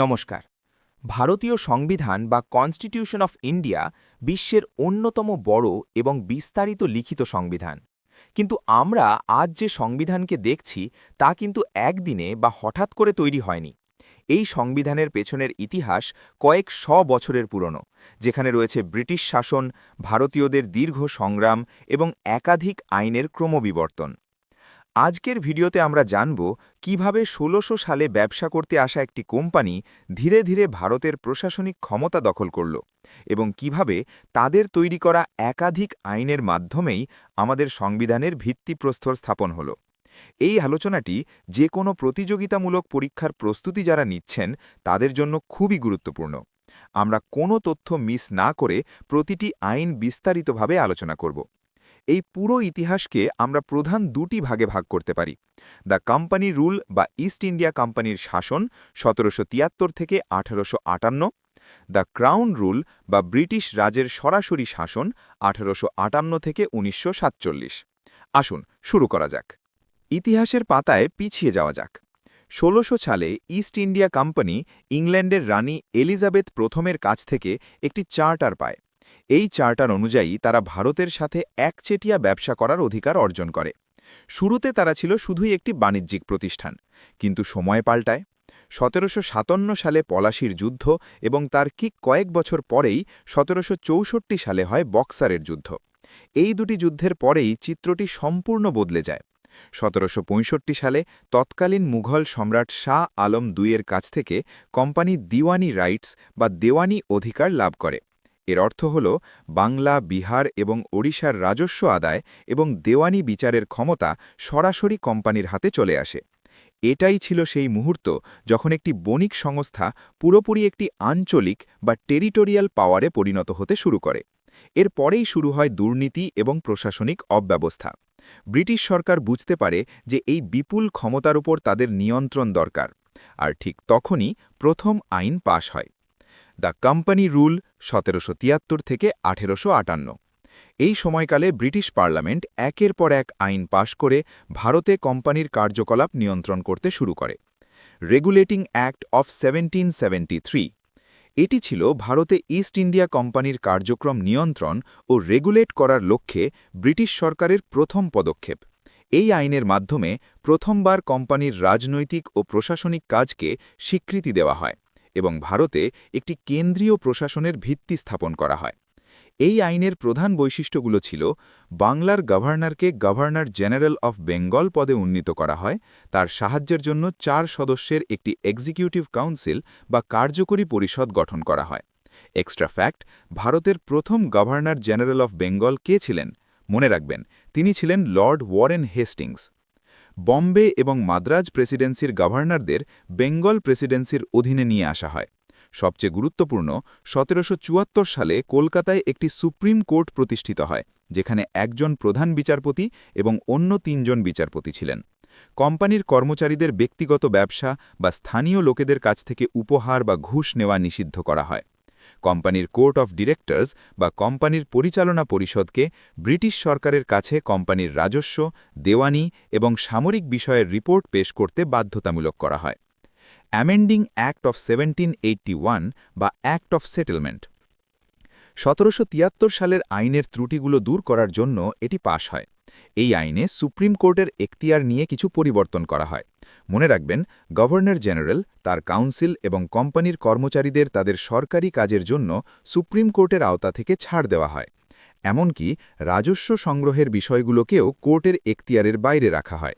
নমস্কার। ভারতীয় সংবিধান বা কনস্টিটিউশন অফ ইন্ডিয়া বিশ্বের অন্যতম বড় এবং বিস্তারিত লিখিত সংবিধান। কিন্তু আমরা আজ যে সংবিধানকে দেখছি তা কিন্তু একদিনে বা হঠাৎ করে তৈরি হয়নি। এই সংবিধানের পেছনের ইতিহাস কয়েক বছরের পুরনো, যেখানে রয়েছে ব্রিটিশ শাসন, ভারতীয়দের দীর্ঘ সংগ্রাম এবং একাধিক আইনের ক্রমবিবর্তন। আজকের ভিডিওতে আমরা জানব কিভাবে ১৬০০ সালে ব্যবসা করতে আসা একটি কোম্পানি ধীরে ধীরে ভারতের প্রশাসনিক ক্ষমতা দখল করল এবং কিভাবে তাদের তৈরি করা একাধিক আইনের মাধ্যমেই আমাদের সংবিধানের ভিত্তিপ্রস্তর স্থাপন হল। এই আলোচনাটি যে কোনো প্রতিযোগিতামূলক পরীক্ষার প্রস্তুতি যারা নিচ্ছেন তাদের জন্য খুবই গুরুত্বপূর্ণ। আমরা কোনো তথ্য মিস না করে প্রতিটি আইন বিস্তারিতভাবে আলোচনা করব। এই পুরো ইতিহাসকে আমরা প্রধান দুটি ভাগে ভাগ করতে পারি। দ্য কোম্পানি রুল বা ইস্ট ইন্ডিয়া কোম্পানির শাসন ১৭৭৩ থেকে ১৮৫৮, দ্য ক্রাউন রুল বা ব্রিটিশ রাজের সরাসরি শাসন ১৮৫৮ থেকে ১৯৪৭। আসুন শুরু করা যাক। ইতিহাসের পাতায় পিছিয়ে যাওয়া যাক। ১৬০০ সালে ইস্ট ইন্ডিয়া কোম্পানি ইংল্যান্ডের রানী এলিজাবেথ প্রথমের কাছ থেকে একটি চার্টার পায়। এই চার্টার অনুযায়ী তারা ভারতের সাথে একচেটিয়া ব্যবসা করার অধিকার অর্জন করে। শুরুতে তারা ছিল শুধুই একটি বাণিজ্যিক প্রতিষ্ঠান, কিন্তু সময় পাল্টায়। ১৭৫৭ সালে পলাশির যুদ্ধ এবং তার ঠিক কয়েক বছর পরেই ১৭৬৪ সালে হয় বক্সারের যুদ্ধ। এই দুটি যুদ্ধের পরেই চিত্রটি সম্পূর্ণ বদলে যায়। ১৭৬৫ সালে তৎকালীন মুঘল সম্রাট শাহ আলম দুইয়ের কাছ থেকে কোম্পানি দিওয়ানি রাইটস বা দেওয়ানি অধিকার লাভ করে। এর অর্থ হল বাংলা, বিহার এবং ওড়িশার রাজস্ব আদায় এবং দেওয়ানি বিচারের ক্ষমতা সরাসরি কোম্পানির হাতে চলে আসে। এটাই ছিল সেই মুহূর্ত যখন একটি বণিক সংস্থা পুরোপুরি একটি আঞ্চলিক বা টেরিটোরিয়াল পাওয়ারে পরিণত হতে শুরু করে। এর পরেই শুরু হয় দুর্নীতি এবং প্রশাসনিক অব্যবস্থা। ব্রিটিশ সরকার বুঝতে পারে যে এই বিপুল ক্ষমতার উপর তাদের নিয়ন্ত্রণ দরকার, আর ঠিক তখনই প্রথম আইন পাশ হয়, দ্য কোম্পানি রুল ১৭৭৩ থেকে ১৮৫৮। এই সময়কালে ব্রিটিশ পার্লামেন্ট একের পর এক আইন পাশ করে ভারতে কোম্পানির কার্যকলাপ নিয়ন্ত্রণ করতে শুরু করে। Regulating act of ১৭৭৩। এটি ছিল ভারতে ইস্ট ইন্ডিয়া কোম্পানির কার্যক্রম নিয়ন্ত্রণ ও রেগুলেট করার লক্ষ্যে ব্রিটিশ সরকারের প্রথম পদক্ষেপ। এই আইনের মাধ্যমে প্রথমবার কোম্পানির রাজনৈতিক ও প্রশাসনিক কাজকে স্বীকৃতি দেওয়া হয় এবং ভারতে একটি কেন্দ্রীয় প্রশাসনের ভিত্তি স্থাপন করা হয়। এই আইনের প্রধান বৈশিষ্ট্যগুলো ছিল: বাংলার গভর্নরকে গভর্নর জেনারেল অফ বেঙ্গল পদে উন্নীত করা হয়, তার সাহায্যের জন্য ৪ সদস্যের একটি এক্সিকিউটিভ কাউন্সিল বা কার্যকরী পরিষদ গঠন করা হয়। এক্সট্রা ফ্যাক্ট: ভারতের প্রথম গভর্নর জেনারেল অফ বেঙ্গল কে ছিলেন? মনে রাখবেন, তিনি ছিলেন লর্ড ওয়ারেন হেস্টিংস। বম্বে এবং মাদ্রাজ প্রেসিডেন্সির গভর্নরদের বেঙ্গল প্রেসিডেন্সির অধীনে নিয়ে আসা হয়। সবচেয়ে গুরুত্বপূর্ণ, ১৭৭৪ সালে কলকাতায় একটি সুপ্রিম কোর্ট প্রতিষ্ঠিত হয়, যেখানে একজন প্রধান বিচারপতি এবং অন্য ৩ জন বিচারপতি ছিলেন। কোম্পানির কর্মচারীদের ব্যক্তিগত ব্যবসা বা স্থানীয় লোকেদের কাছ থেকে উপহার বা ঘুষ নেওয়া নিষিদ্ধ করা হয়। কোম্পানির কোর্ট অফ ডিরেক্টর্স বা কোম্পানির পরিচালনা পরিষদকে ব্রিটিশ সরকারের কাছে কোম্পানির রাজস্ব, দেওয়ানি এবং সামরিক বিষয়ের রিপোর্ট পেশ করতে বাধ্যতামূলক করা হয়। অ্যামেন্ডিং অ্যাক্ট অফ ১৭৮১ বা অ্যাক্ট অফ সেটেলমেন্ট। ১৭৭৩ সালের আইনের ত্রুটিগুলো দূর করার জন্য এটি পাশ হয়। এই আইনে সুপ্রিম কোর্টের এখতিয়ার নিয়ে কিছু পরিবর্তন করা হয়। মনে রাখবেন, গভর্নর জেনারেল, তার কাউন্সিল এবং কোম্পানির কর্মচারীদের তাদের সরকারি কাজের জন্য সুপ্রিম কোর্টের আওতা থেকে ছাড় দেওয়া হয়। এমনকি রাজস্ব সংগ্রহের বিষয়গুলোকেও কোর্টের এখতিয়ারের বাইরে রাখা হয়।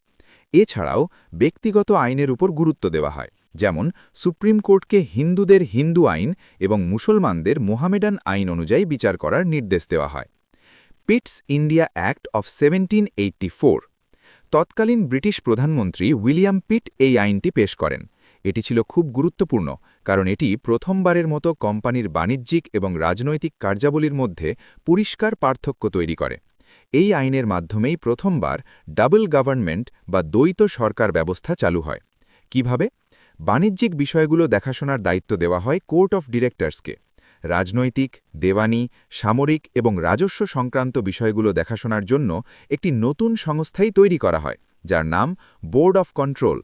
এছাড়াও ব্যক্তিগত আইনের উপর গুরুত্ব দেওয়া হয়, যেমন সুপ্রিম কোর্টকে হিন্দুদের হিন্দু আইন এবং মুসলমানদের মোহামেডান আইন অনুযায়ী বিচার করার নির্দেশ দেওয়া হয়। পিটস ইন্ডিয়া অ্যাক্ট অফ ১৭৮৪। তৎকালীন ব্রিটিশ প্রধানমন্ত্রী উইলিয়াম পিট এই আইনটি পেশ করেন। এটি ছিল খুব গুরুত্বপূর্ণ, কারণ এটি প্রথমবারের মতো কোম্পানির বাণিজ্যিক এবং রাজনৈতিক কার্যাবলীর মধ্যে পরিষ্কার পার্থক্য তৈরি করে। এই আইনের মাধ্যমেই প্রথমবার ডাবল গভর্নমেন্ট বা দ্বৈত সরকার ব্যবস্থা চালু হয়। কিভাবে? বাণিজ্যিক বিষয়গুলো দেখাশোনার দায়িত্ব দেওয়া হয় কোর্ট অফ ডিরেক্টর্সকে। রাজনৈতিক, দেওয়ানি, সামরিক এবং রাজস্ব সংক্রান্ত বিষয়গুলো দেখাশোনার জন্য একটি নতুন সংস্থাই তৈরি করা হয়, যার নাম বোর্ড অফ কন্ট্রোল।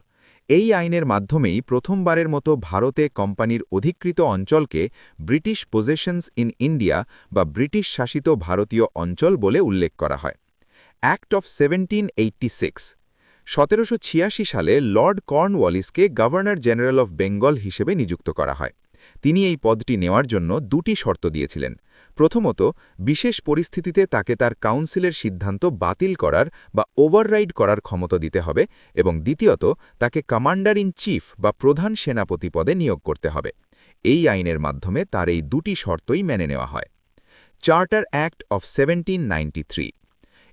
এই আইনের মাধ্যমেই প্রথমবারের মতো ভারতে কোম্পানির অধিকৃত অঞ্চলকে ব্রিটিশ পজেশনস ইন ইন্ডিয়া বা ব্রিটিশ শাসিত ভারতীয় অঞ্চল বলে উল্লেখ করা হয়। অ্যাক্ট অফ 1786 1786 সালে লর্ড কর্নওয়ালিসকে গভর্নর জেনারেল অফ বেঙ্গল হিসেবে নিযুক্ত করা হয়। তিনি এই পদটি নেওয়ার জন্য দুটি শর্ত দিয়েছিলেন। প্রথমত, বিশেষ পরিস্থিতিতে তাকে তার কাউন্সিলের সিদ্ধান্ত বাতিল করার বা ওভাররাইড করার ক্ষমতা দিতে হবে, এবং দ্বিতীয়ত, তাকে কমান্ডার ইন চিফ বা প্রধান সেনাপতি পদে নিয়োগ করতে হবে। এই আইনের মাধ্যমে তার এই দুটি শর্তই মেনে নেওয়া হয়। চার্টার অ্যাক্ট অফ 1793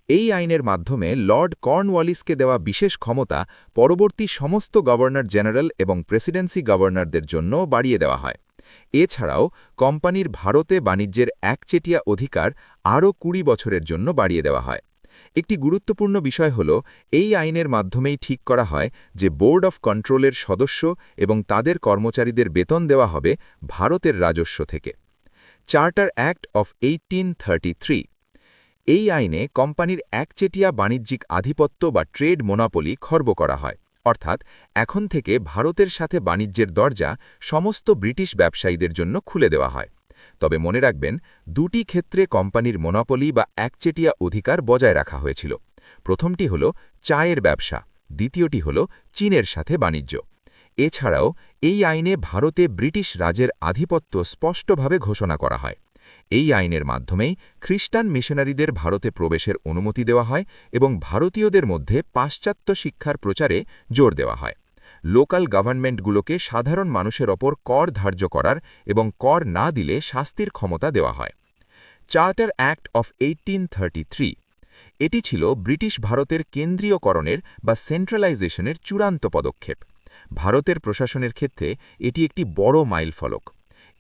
এই আইনের মাধ্যমে লর্ড কর্নওয়ালিসকে দেওয়া বিশেষ ক্ষমতা পরবর্তী সমস্ত গভর্নর জেনারেল এবং প্রেসিডেন্সি গভর্নরদের জন্য বাড়িয়ে দেওয়া হয়। এছাড়াও কোম্পানির ভারতে বাণিজ্যের একচেটিয়া অধিকার আরও ২০ বছরের জন্য বাড়িয়ে দেওয়া হয়। একটি গুরুত্বপূর্ণ বিষয় হল, এই আইনের মাধ্যমেই ঠিক করা হয় যে বোর্ড অফ কন্ট্রোলের সদস্য এবং তাদের কর্মচারীদের বেতন দেওয়া হবে ভারতের রাজস্ব থেকে। চার্টার অ্যাক্ট অফ 1833 এই আইনে কোম্পানির একচেটিয়া বাণিজ্যিক আধিপত্য বা ট্রেড মোনোপলি খর্ব করা হয়, অর্থাৎ এখন থেকে ভারতের সাথে বাণিজ্যের দরজা সমস্ত ব্রিটিশ ব্যবসায়ীদের জন্য খুলে দেওয়া হয়। তবে মনে রাখবেন, দুটি ক্ষেত্রে কোম্পানির মোনোপলি বা একচেটিয়া অধিকার বজায় রাখা হয়েছিল। প্রথমটি হল চায়ের ব্যবসা, দ্বিতীয়টি হল চীনের সাথে বাণিজ্য। এছাড়াও এই আইনে ভারতে ব্রিটিশ রাজের আধিপত্য স্পষ্টভাবে ঘোষণা করা হয়। এই আইনের মাধ্যমেই খ্রিস্টান মিশনারিদের ভারতে প্রবেশের অনুমতি দেওয়া হয় এবং ভারতীয়দের মধ্যে পাশ্চাত্য শিক্ষার প্রচারে জোর দেওয়া হয়। লোকাল গভর্নমেন্টগুলোকে সাধারণ মানুষের ওপর কর ধার্য করার এবং কর না দিলে শাস্তির ক্ষমতা দেওয়া হয়। চার্টার অ্যাক্ট অফ 1833 এটি ছিল ব্রিটিশ ভারতের কেন্দ্রীয়করণের বা সেন্ট্রালাইজেশনের চূড়ান্ত পদক্ষেপ। ভারতের প্রশাসনের ক্ষেত্রে এটি একটি বড় মাইলফলক।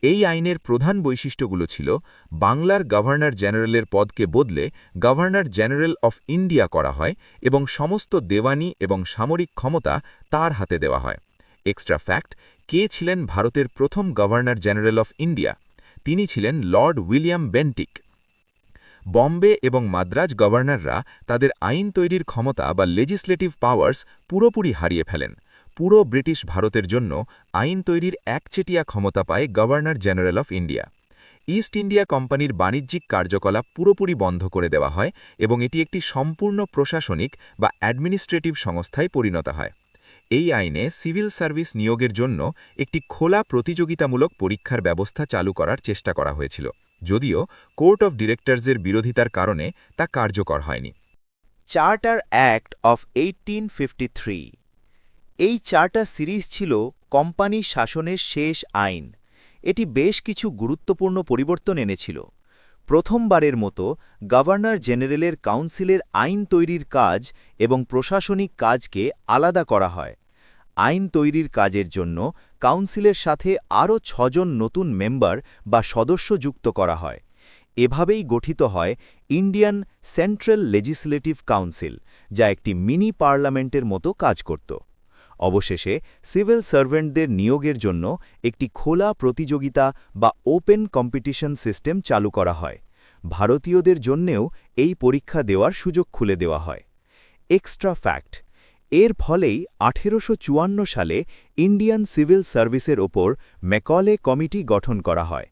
এই আইনের প্রধান বৈশিষ্ট্যগুলো ছিল, বাংলার গভর্নর জেনারেলের পদকে বদলে গভর্নর জেনারেল অফ ইন্ডিয়া করা হয় এবং সমস্ত দেওয়ানি এবং সামরিক ক্ষমতা তার হাতে দেওয়া হয়। এক্সট্রা ফ্যাক্ট, কে ছিলেন ভারতের প্রথম গভর্নর জেনারেল অফ ইন্ডিয়া? তিনি ছিলেন লর্ড উইলিয়াম বেন্টিক। বম্বে এবং মাদ্রাজ গভর্নররা তাদের আইন তৈরির ক্ষমতা বা লেজিসলেটিভ পাওয়ার্স পুরোপুরি হারিয়ে ফেলেন। পুরো ব্রিটিশ ভারতের জন্য আইন তৈরির একচেটিয়া ক্ষমতা পায় governor General of India. East India কোম্পানির বাণিজ্যিক কার্যকলাপ পুরোপুরি বন্ধ করে দেওয়া হয় এবং এটি একটি সম্পূর্ণ প্রশাসনিক বা অ্যাডমিনিস্ট্রেটিভ সংস্থায় পরিণত হয়। এই আইনে সিভিল সার্ভিস নিয়োগের জন্য একটি খোলা প্রতিযোগিতামূলক পরীক্ষার ব্যবস্থা চালু করার চেষ্টা করা হয়েছিল, যদিও কোর্ট অফ ডিরেক্টরসের বিরোধিতার কারণে তা কার্যকর হয়নি। চার্টার অ্যাক্ট অফ 1853 এই চার্টার সিরিজ ছিল কোম্পানি শাসনের শেষ আইন। এটি বেশ কিছু গুরুত্বপূর্ণ পরিবর্তন এনেছিল। প্রথমবারের মতো গভর্নর জেনারেলের কাউন্সিলের আইন তৈরির কাজ এবং প্রশাসনিক কাজকে আলাদা করা হয়। আইন তৈরির কাজের জন্য কাউন্সিলের সাথে আরও ৬ জন নতুন মেম্বার বা সদস্য যুক্ত করা হয়। এভাবেই গঠিত হয় ইন্ডিয়ান সেন্ট্রাল লেজিসলেটিভ কাউন্সিল, যা একটি মিনি পার্লামেন্টের মতো কাজ করত। অবশেষে সিভিল সার্ভেন্টদের নিয়োগের জন্য একটি খোলা প্রতিযোগিতা বা ওপেন কম্পিটিশন সিস্টেম চালু করা হয়। ভারতীয়দের জন্যেও এই পরীক্ষা দেওয়ার সুযোগ খুলে দেওয়া হয়। এক্সট্রা ফ্যাক্ট, এর ফলেই 1854 সালে ইন্ডিয়ান সিভিল সার্ভিসের ওপর ম্যাকলে কমিটি গঠন করা হয়।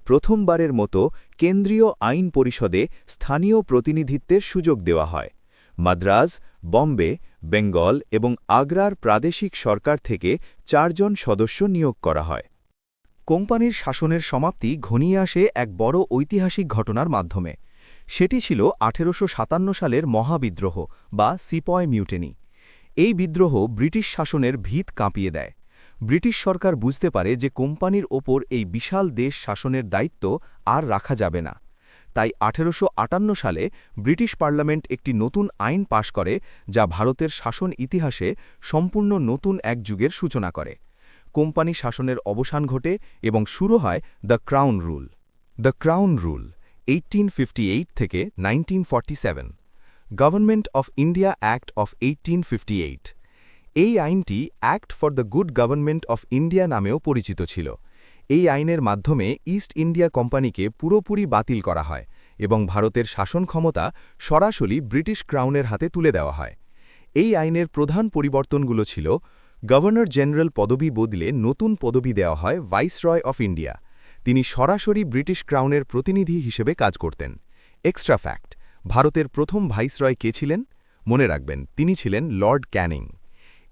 প্রথমবারের মতো কেন্দ্রীয় আইন পরিষদে স্থানীয় প্রতিনিধিত্বের সুযোগ দেওয়া হয়। মাদ্রাজ, বম্বে, বেঙ্গল এবং আগ্রার প্রাদেশিক সরকার থেকে 4 জন সদস্য নিয়োগ করা হয়। কোম্পানির শাসনের সমাপ্তি ঘনিয়ে আসে এক বড় ঐতিহাসিক ঘটনার মাধ্যমে। সেটি ছিল 1857 সালের মহাবিদ্রোহ বা সিপয় মিউটেনি। এই বিদ্রোহ ব্রিটিশ শাসনের ভিত কাঁপিয়ে দেয়। ব্রিটিশ সরকার বুঝতে পারে যে কোম্পানির ওপর এই বিশাল দেশ শাসনের দায়িত্ব আর রাখা যাবে না। তাই 1858 সালে ব্রিটিশ পার্লামেন্ট একটি নতুন আইন পাশ করে, যা ভারতের শাসন ইতিহাসে সম্পূর্ণ নতুন এক যুগের সূচনা করে। কোম্পানি শাসনের অবসান ঘটে এবং শুরু হয় the crown rule. The crown rule 1858 থেকে 1947, government of India Act of 1858। এই আইনটি act for the good government of India নামেও পরিচিত ছিল। এই আইনের মাধ্যমে ইস্ট ইন্ডিয়া কোম্পানিকে পুরোপুরি বাতিল করা হয় এবং ভারতের শাসন ক্ষমতা সরাসরি ব্রিটিশ ক্রাউনের হাতে তুলে দেওয়া হয়। এই আইনের প্রধান পরিবর্তনগুলো ছিল, গভর্নর জেনারেল পদবি বদলে নতুন পদবি দেওয়া হয় ভাইসরয় অফ ইন্ডিয়া। তিনি সরাসরি ব্রিটিশ ক্রাউনের প্রতিনিধি হিসেবে কাজ করতেন। এক্সট্রা ফ্যাক্ট, ভারতের প্রথম ভাইসরয় কে ছিলেন? মনে রাখবেন, তিনি ছিলেন লর্ড ক্যানিং।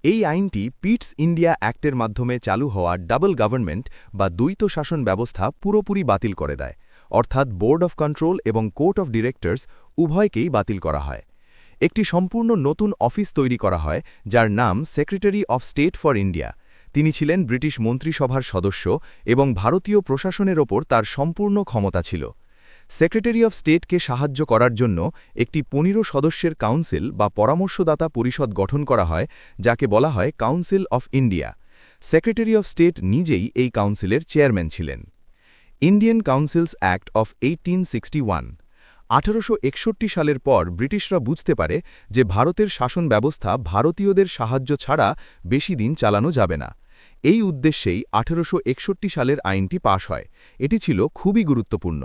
এই আইনটি পিটস ইন্ডিয়া অ্যাক্টের মাধ্যমে চালু হওয়া ডাবল গভর্নমেন্ট বা দ্বৈত শাসন ব্যবস্থা পুরোপুরি বাতিল করে দেয়, অর্থাৎ বোর্ড অফ কন্ট্রোল এবং কোর্ট অফ ডিরেক্টর্স উভয়কেই বাতিল করা হয়। একটি সম্পূর্ণ নতুন অফিস তৈরি করা হয়, যার নাম secretary of state for India. তিনি ছিলেন ব্রিটিশ মন্ত্রিসভার সদস্য এবং ভারতীয় প্রশাসনের ওপর তার সম্পূর্ণ ক্ষমতা ছিল। সেক্রেটারি অফ স্টেটকে সাহায্য করার জন্য একটি 15 সদস্যের কাউন্সিল বা পরামর্শদাতা পরিষদ গঠন করা হয়, যাকে বলা হয় council of India. Secretary of state নিজেই এই কাউন্সিলের চেয়ারম্যান ছিলেন। Indian Councils Act of 1861। 1861 সালের পর ব্রিটিশরা বুঝতে পারে যে ভারতের শাসন ব্যবস্থা ভারতীয়দের সাহায্য ছাড়া বেশি দিন চালানো যাবে না। এই উদ্দেশ্যেই 1861 সালের আইনটি পাশ হয়। এটি ছিল খুবই গুরুত্বপূর্ণ।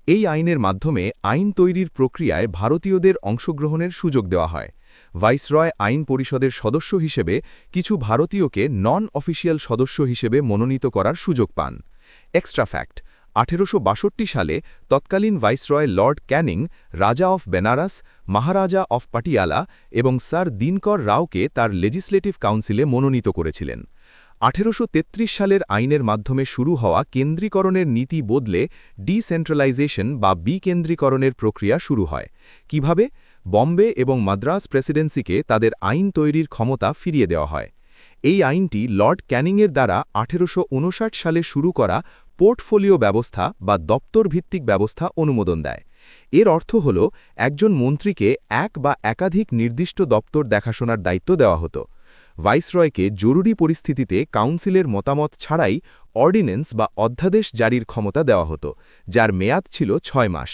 এই আইনের মাধ্যমে আইন তৈরির প্রক্রিয়ায় ভারতীয়দের অংশগ্রহণের সুযোগ দেওয়া হয়। ভাইসরয় আইন পরিষদের সদস্য হিসেবে কিছু ভারতীয়কে নন অফিসিয়াল সদস্য হিসেবে মনোনীত করার সুযোগ পান। এক্সট্রা ফ্যাক্ট, 1862 সালে তৎকালীন viceroy lord Canning raja of Benares, maharaja of Patiala এবং স্যার দিনকর রাওকে তার লেজিসলেটিভ কাউন্সিলে মনোনীত করেছিলেন। 1833 সালের আইনের মাধ্যমে শুরু হওয়া কেন্দ্রীকরণের নীতি বদলে ডিসেন্ট্রালাইজেশন বা বিকেন্দ্রীকরণের প্রক্রিয়া শুরু হয়। কিভাবে? বম্বে এবং মাদ্রাস প্রেসিডেন্সিকে তাদের আইন তৈরির ক্ষমতা ফিরিয়ে দেওয়া হয়। এই আইনটি লর্ড ক্যানিংয়ের দ্বারা 1859 সালে শুরু করা পোর্টফোলিও ব্যবস্থা বা দপ্তরভিত্তিক ব্যবস্থা অনুমোদন দেয়। এর অর্থ হল একজন মন্ত্রীকে এক বা একাধিক নির্দিষ্ট দপ্তর দেখাশোনার দায়িত্ব দেওয়া হতো। ভাইসরয়কে জরুরি পরিস্থিতিতে কাউন্সিলের মতামত ছাড়াই অর্ডিন্যান্স বা অধ্যাদেশ জারির ক্ষমতা দেওয়া হতো, যার মেয়াদ ছিল 6 মাস।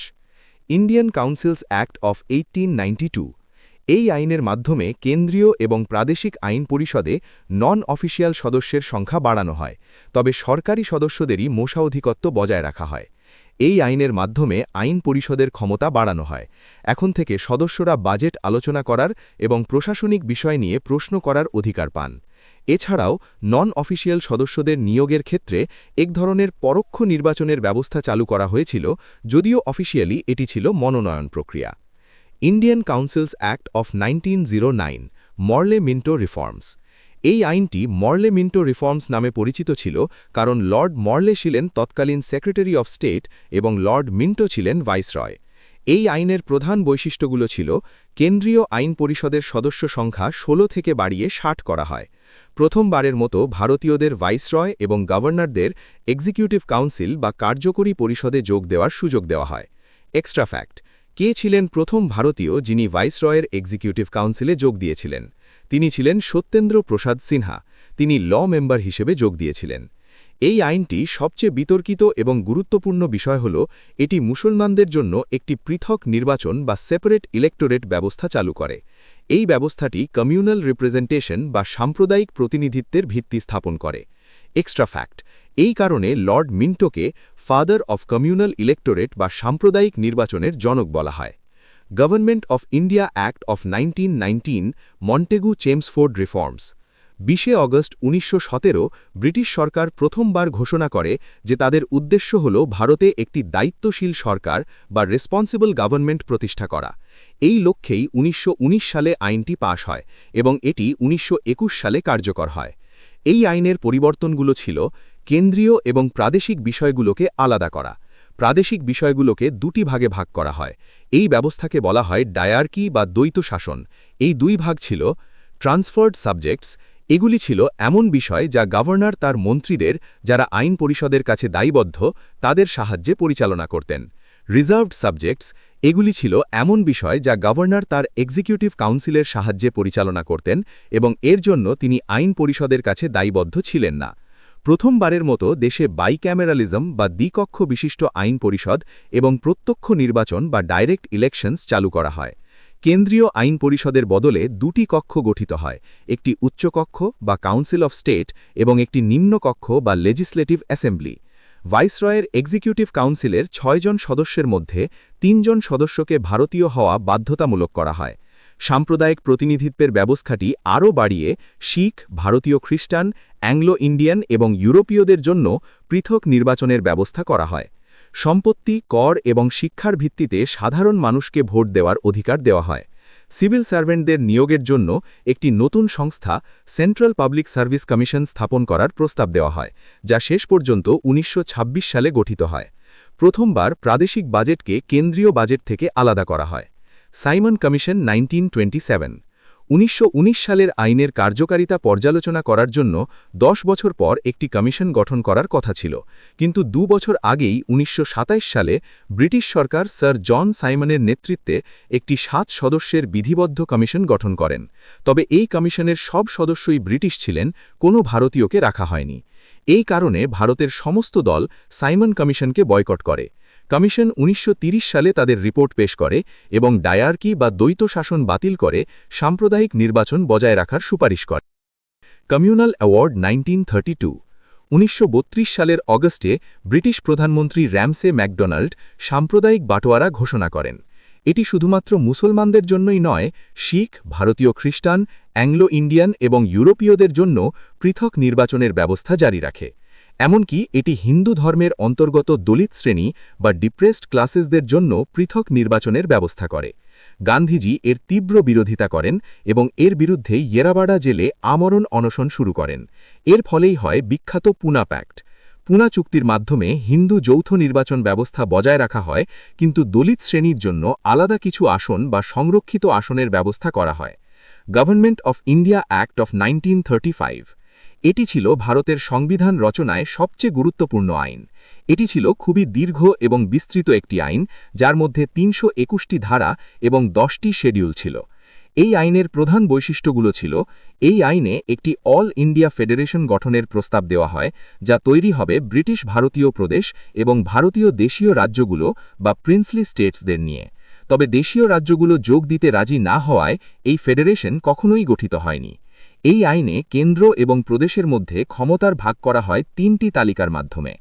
Indian Councils Act of 1892। এই আইনের মাধ্যমে কেন্দ্রীয় এবং প্রাদেশিক আইন পরিষদে নন অফিসিয়াল সদস্যের সংখ্যা বাড়ানো হয়, তবে সরকারি সদস্যদেরই মোসাঅধিকত্ব বজায় রাখা হয়। এই আইনের মাধ্যমে আইন পরিষদের ক্ষমতা বাড়ানো হয়। এখন থেকে সদস্যরা বাজেট আলোচনা করার এবং প্রশাসনিক বিষয় নিয়ে প্রশ্ন করার অধিকার পান। এছাড়াও নন অফিসিয়াল সদস্যদের নিয়োগের ক্ষেত্রে এক ধরনের পরোক্ষ নির্বাচনের ব্যবস্থা চালু করা হয়েছিল, যদিও অফিসিয়ালি এটি ছিল মনোনয়ন প্রক্রিয়া। ইন্ডিয়ান কাউন্সিলস অ্যাক্ট অফ 1909, মরলে মিন্টো রিফর্মস। এই আইনটি মরলে মিন্টো রিফর্মস নামে পরিচিত ছিল কারণ লর্ড মরলে ছিলেন তৎকালীন সেক্রেটারি অফ স্টেট এবং লর্ড মিন্টো ছিলেন ভাইসরয়। এই আইনের প্রধান বৈশিষ্ট্যগুলো ছিল কেন্দ্রীয় আইন পরিষদের সদস্য সংখ্যা 16 থেকে বাড়িয়ে 60 করা হয়। প্রথমবারের মতো ভারতীয়দের ভাইসরয় এবং গভর্নরদের এক্সিকিউটিভ কাউন্সিল বা কার্যকরী পরিষদে যোগ দেওয়ার সুযোগ দেওয়া হয়। এক্সট্রা ফ্যাক্ট, কে ছিলেন প্রথম ভারতীয় যিনি ভাইসরয়ের এক্সিকিউটিভ কাউন্সিলে যোগ দিয়েছিলেন? তিনি ছিলেন সত্যেন্দ্র প্রসাদ সিনহা। তিনি ল মেম্বার হিসেবে যোগ দিয়েছিলেন। এই আইনটি সবচেয়ে বিতর্কিত এবং গুরুত্বপূর্ণ বিষয় হল এটি মুসলমানদের জন্য একটি পৃথক নির্বাচন বা সেপারেট ইলেক্টোরেট ব্যবস্থা চালু করে। এই ব্যবস্থাটি কমিউনাল রিপ্রেজেন্টেশন বা সাম্প্রদায়িক প্রতিনিধিত্বের ভিত্তি স্থাপন করে। এক্সট্রা ফ্যাক্ট, এই কারণে লর্ড মিন্টোকে ফাদার অফ কমিউনাল ইলেক্টোরেট বা সাম্প্রদায়িক নির্বাচনের জনক বলা হয়। Government of India Act of 1919, Montagu Chelmsford reforms. 20 August 1917 British সরকার প্রথমবার ঘোষণা করে যে তাদের উদ্দেশ্য হল ভারতে একটি দায়িত্বশীল সরকার বা রেসপন্সিবল গভর্নমেন্ট প্রতিষ্ঠা করা। এই লক্ষ্যেই 1919 সালে আইনটি পাশ হয় এবং এটি 1921 সালে কার্যকর হয়। এই আইনের পরিবর্তনগুলো ছিল কেন্দ্রীয় এবং প্রাদেশিক বিষয়গুলোকে আলাদা করা। প্রাদেশিক বিষয়গুলোকে দুটি ভাগে ভাগ করা হয়। এই ব্যবস্থাকে বলা হয় ডায়ার্কি বা দ্বৈত শাসন। এই দুই ভাগ ছিল ট্রান্সফার্ড সাবজেক্টস। এগুলি ছিল এমন বিষয় যা গভর্নর তার মন্ত্রীদের, যারা আইন পরিষদের কাছে দায়বদ্ধ, তাদের সাহায্যে পরিচালনা করতেন। Reserved subjects. এগুলি ছিল এমন বিষয় যা গভর্নর তার এক্সিকিউটিভ কাউন্সিলের সাহায্যে পরিচালনা করতেন এবং এর জন্য তিনি আইন পরিষদের কাছে দায়বদ্ধ ছিলেন না। প্রথমবারের মতো দেশে বাইক্যামেরালিজম বা দ্বিকক্ষ বিশিষ্ট আইন পরিষদ এবং প্রত্যক্ষ নির্বাচন বা ডাইরেক্ট ইলেকশনস চালু করা হয়। কেন্দ্রীয় আইন পরিষদের বদলে দুটি কক্ষ গঠিত হয়, একটি উচ্চকক্ষ বা কাউন্সিল অফ স্টেট এবং একটি নিম্নকক্ষ বা লেজিসলেটিভ অ্যাসেম্বলি। ভাইসরয়ের এক্সিকিউটিভ কাউন্সিলের 6 জন সদস্যের মধ্যে 3 জন সদস্যকে ভারতীয় হওয়া বাধ্যতামূলক করা হয়। সাম্প্রদায়িক প্রতিনিধিত্বের ব্যবস্থাটি আরও বাড়িয়ে শিখ, ভারতীয় খ্রিস্টান, অ্যাংলো ইন্ডিয়ান এবং ইউরোপীয়দের জন্য পৃথক নির্বাচনের ব্যবস্থা করা হয়। সম্পত্তি, কর এবং শিক্ষার ভিত্তিতে সাধারণ মানুষকে ভোট দেওয়ার অধিকার দেওয়া হয়। সিভিল সার্ভেন্টদের নিয়োগের জন্য একটি নতুন সংস্থা সেন্ট্রাল পাবলিক সার্ভিস কমিশন স্থাপন করার প্রস্তাব দেওয়া হয়, যা শেষ পর্যন্ত ১৯২৬ সালে গঠিত হয়। প্রথমবার প্রাদেশিক বাজেটকে কেন্দ্রীয় বাজেট থেকে আলাদা করা হয়। সাইমন কমিশন 1927 ১৯১৯ সালের আইনের কার্যকারিতা পর্যালোচনা করার জন্য ১০ বছর পর একটি কমিশন গঠন করার কথা ছিল, কিন্তু ২ বছর আগেই ১৯২৭ সালে ব্রিটিশ সরকার স্যার জন সাইমনের নেতৃত্বে একটি ৭ সদস্যের বিধিবদ্ধ কমিশন গঠন করেন। তবে এই কমিশনের সব সদস্যই ব্রিটিশ ছিলেন, কোনো ভারতীয়কে রাখা হয়নি। এই কারণে ভারতের সমস্ত দল সাইমন কমিশনকে বয়কট করে। কমিশন ১৯৩০ সালে তাদের রিপোর্ট পেশ করে এবং ডায়ার্কি বা দ্বৈত শাসন বাতিল করে সাম্প্রদায়িক নির্বাচন বজায় রাখার সুপারিশ করে। কমিউনাল অ্যাওয়ার্ড 1932 ১৯৩২ সালের অগস্টে ব্রিটিশ প্রধানমন্ত্রী র্যামসে ম্যাকডোনাল্ড সাম্প্রদায়িক বাটোয়ারা ঘোষণা করেন। এটি শুধুমাত্র মুসলমানদের জন্যই নয়, শিখ, ভারতীয় খ্রিস্টান, অ্যাংলো ইন্ডিয়ান এবং ইউরোপীয়দের জন্য পৃথক নির্বাচনের ব্যবস্থা জারি রাখে। এমনকি এটি হিন্দু ধর্মের অন্তর্গত দলিত শ্রেণী বা ডিপ্রেসড ক্লাসেসদের জন্য পৃথক নির্বাচনের ব্যবস্থা করে। গান্ধীজি এর তীব্র বিরোধিতা করেন এবং এর বিরুদ্ধে ইয়েরাবাড়া জেলে আমরণ অনশন শুরু করেন। এর ফলেই হয় বিখ্যাত পুনা প্যাক্ট। পুনা চুক্তির মাধ্যমে হিন্দু যৌথ নির্বাচন ব্যবস্থা বজায় রাখা হয়, কিন্তু দলিত শ্রেণীর জন্য আলাদা কিছু আসন বা সংরক্ষিত আসনের ব্যবস্থা করা হয়। Government of India Act of 1935 এটি ছিল ভারতের সংবিধান রচনায় সবচেয়ে গুরুত্বপূর্ণ আইন। এটি ছিল খুবই দীর্ঘ এবং বিস্তৃত একটি আইন, যার মধ্যে ৩২১টি ধারা এবং 10টি শেডিউল ছিল। এই আইনের প্রধান বৈশিষ্ট্যগুলো ছিল, এই আইনে একটি অল ইন্ডিয়া ফেডারেশন গঠনের প্রস্তাব দেওয়া হয়, যা তৈরি হবে ব্রিটিশ ভারতীয় প্রদেশ এবং ভারতীয় দেশীয় রাজ্যগুলো বা প্রিন্সলি স্টেটসদের নিয়ে। তবে দেশীয় রাজ্যগুলো যোগ দিতে রাজি না হওয়ায় এই ফেডারেশন কখনোই গঠিত হয়নি। এই আইনে কেন্দ্র এবং প্রদেশের মধ্যে ক্ষমতার ভাগ করা হয় 3টি তালিকার মাধ্যমে: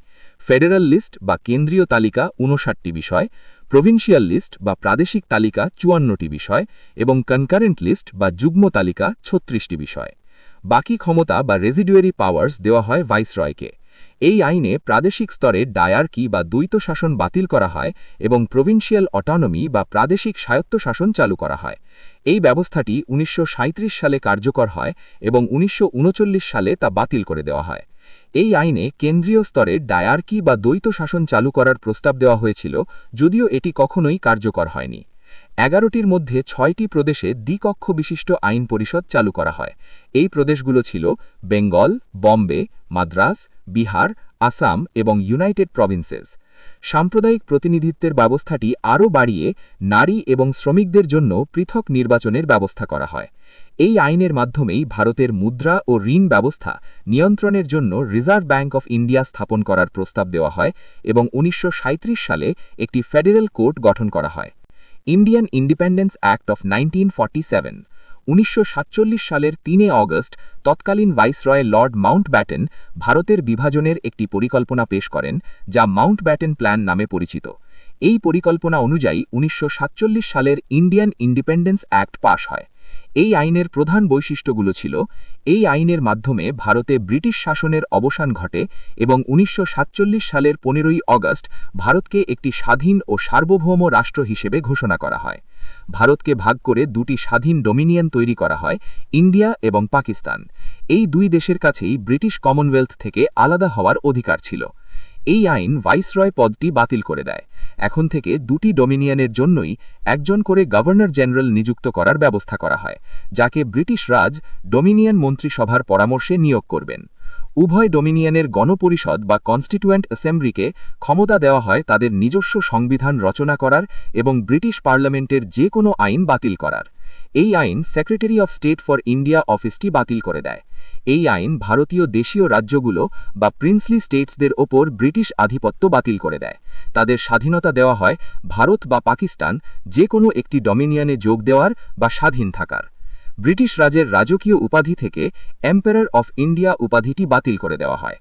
ফেডারাল লিস্ট বা কেন্দ্রীয় তালিকা 59টি বিষয়, প্রভিন্সিয়াল লিস্ট বা প্রাদেশিক তালিকা 54টি বিষয় এবং কনকারেন্ট লিস্ট বা যুগ্ম তালিকা 36টি বিষয়। বাকি ক্ষমতা বা রেজিডুয়ারি পাওয়ার্স দেওয়া হয় ভাইসরয়কে। এই আইনে প্রাদেশিক স্তরে ডায়ার্কি বা দ্বৈত শাসন বাতিল করা হয় এবং প্রভিন্সিয়াল অটোনমি বা প্রাদেশিক স্বায়ত্তশাসন চালু করা হয়। এই ব্যবস্থাটি ১৯৩৭ সালে কার্যকর হয় এবং ১৯৩৯ সালে তা বাতিল করে দেওয়া হয়। এই আইনে কেন্দ্রীয় স্তরে ডায়ার্কি বা দ্বৈত শাসন চালু করার প্রস্তাব দেওয়া হয়েছিল, যদিও এটি কখনোই কার্যকর হয়নি। 11টির মধ্যে 6টি প্রদেশে দ্বিকক্ষ বিশিষ্ট আইন পরিষদ চালু করা হয়। এই প্রদেশগুলো ছিল বেঙ্গল, বম্বে, মাদ্রাস, বিহার, আসাম এবং ইউনাইটেড প্রভিন্সেস। সাম্প্রদায়িক প্রতিনিধিত্বের ব্যবস্থাটি আরও বাড়িয়ে নারী এবং শ্রমিকদের জন্য পৃথক নির্বাচনের ব্যবস্থা করা হয়। এই আইনের মাধ্যমেই ভারতের মুদ্রা ও ঋণ ব্যবস্থা নিয়ন্ত্রণের জন্য রিজার্ভ ব্যাংক অফ ইন্ডিয়া স্থাপন করার প্রস্তাব দেওয়া হয় এবং ১৯৩৭ সালে একটি ফেডারেল কোর্ট গঠন করা হয়। ইন্ডিয়ান ইন্ডিপেন্ডেন্স অ্যাক্ট অফ 1947 ১৯৪৭ সালের ৩ অগস্ট তৎকালীন ভাইসরয় লর্ড মাউন্টব্যাটেন ভারতের বিভাজনের একটি পরিকল্পনা পেশ করেন, যা মাউন্টব্যাটেন প্ল্যান নামে পরিচিত। এই পরিকল্পনা অনুযায়ী ১৯৪৭ সালের ইন্ডিয়ান ইন্ডিপেন্ডেন্স অ্যাক্ট পাশ হয়। এই আইনের প্রধান বৈশিষ্ট্যগুলো ছিল, এই আইনের মাধ্যমে ভারতে ব্রিটিশ শাসনের অবসান ঘটে এবং ১৯৪৭ সালের ১৫ই অগস্ট ভারতকে একটি স্বাধীন ও সার্বভৌম রাষ্ট্র হিসেবে ঘোষণা করা হয়। ভারতকে ভাগ করে দুটি স্বাধীন ডোমিনিয়ন তৈরি করা হয়, ইন্ডিয়া এবং পাকিস্তান। এই দুই দেশের কাছেই ব্রিটিশ কমনওয়েলথ থেকে আলাদা হওয়ার অধিকার ছিল। এই আইন ভাইসরয় পদটি বাতিল করে দেয়। এখন থেকে দুটি ডোমিনিয়নের জন্যই একজন করে গভর্নর জেনারেল নিযুক্ত করার ব্যবস্থা করা হয়, যাকে ব্রিটিশ রাজ ডোমিনিয়ন মন্ত্রিসভার পরামর্শে নিয়োগ করবেন। উভয় ডোমিনিয়নের গণপরিষদ বা কনস্টিটিউয়েন্ট অ্যাসেম্বলিকে ক্ষমতা দেওয়া হয় তাদের নিজস্ব সংবিধান রচনা করার এবং ব্রিটিশ পার্লামেন্টের যে কোনো আইন বাতিল করার। এই আইন secretary of state for India অফিসটি বাতিল করে দেয়। এই আইন ভারতীয় দেশীয় রাজ্যগুলো বা প্রিন্সলি স্টেটসদের ওপর ব্রিটিশ আধিপত্য বাতিল করে দেয়। তাদের স্বাধীনতা দেওয়া হয় ভারত বা পাকিস্তান যে কোনো একটি ডোমিনিয়নে যোগ দেওয়ার বা স্বাধীন থাকার। ব্রিটিশ রাজের রাজকীয় উপাধি থেকে এম্পারার অফ ইন্ডিয়া উপাধিটি বাতিল করে দেওয়া হয়।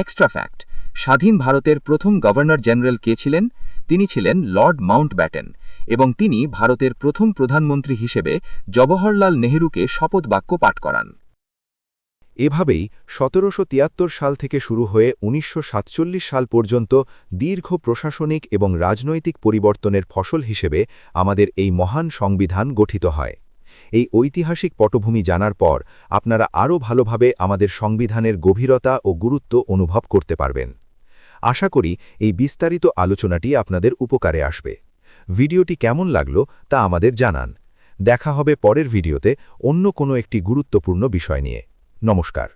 এক্সট্রা ফ্যাক্ট: স্বাধীন ভারতের প্রথম গভর্নর জেনারেল কে ছিলেন? তিনি ছিলেন লর্ড মাউন্টব্যাটেন। এবং তিনি ভারতের প্রথম প্রধানমন্ত্রী হিসেবে জওহরলাল নেহরুকে শপথ বাক্য পাঠ করান। এভাবেই ১৭৭৩ সাল থেকে শুরু হয়ে ১৯৪৭ সাল পর্যন্ত দীর্ঘ প্রশাসনিক এবং রাজনৈতিক পরিবর্তনের ফসল হিসেবে আমাদের এই মহান সংবিধান গঠিত হয়। এই ঐতিহাসিক পটভূমি জানার পর আপনারা আরও ভালোভাবে আমাদের সংবিধানের গভীরতা ও গুরুত্ব অনুভব করতে পারবেন। আশা করি এই বিস্তারিত আলোচনাটি আপনাদের উপকারে আসবে। ভিডিওটি কেমন লাগলো তা আমাদের জানান। দেখা হবে পরের ভিডিওতে অন্য কোনো একটি গুরুত্বপূর্ণ বিষয় নিয়ে। নমস্কার।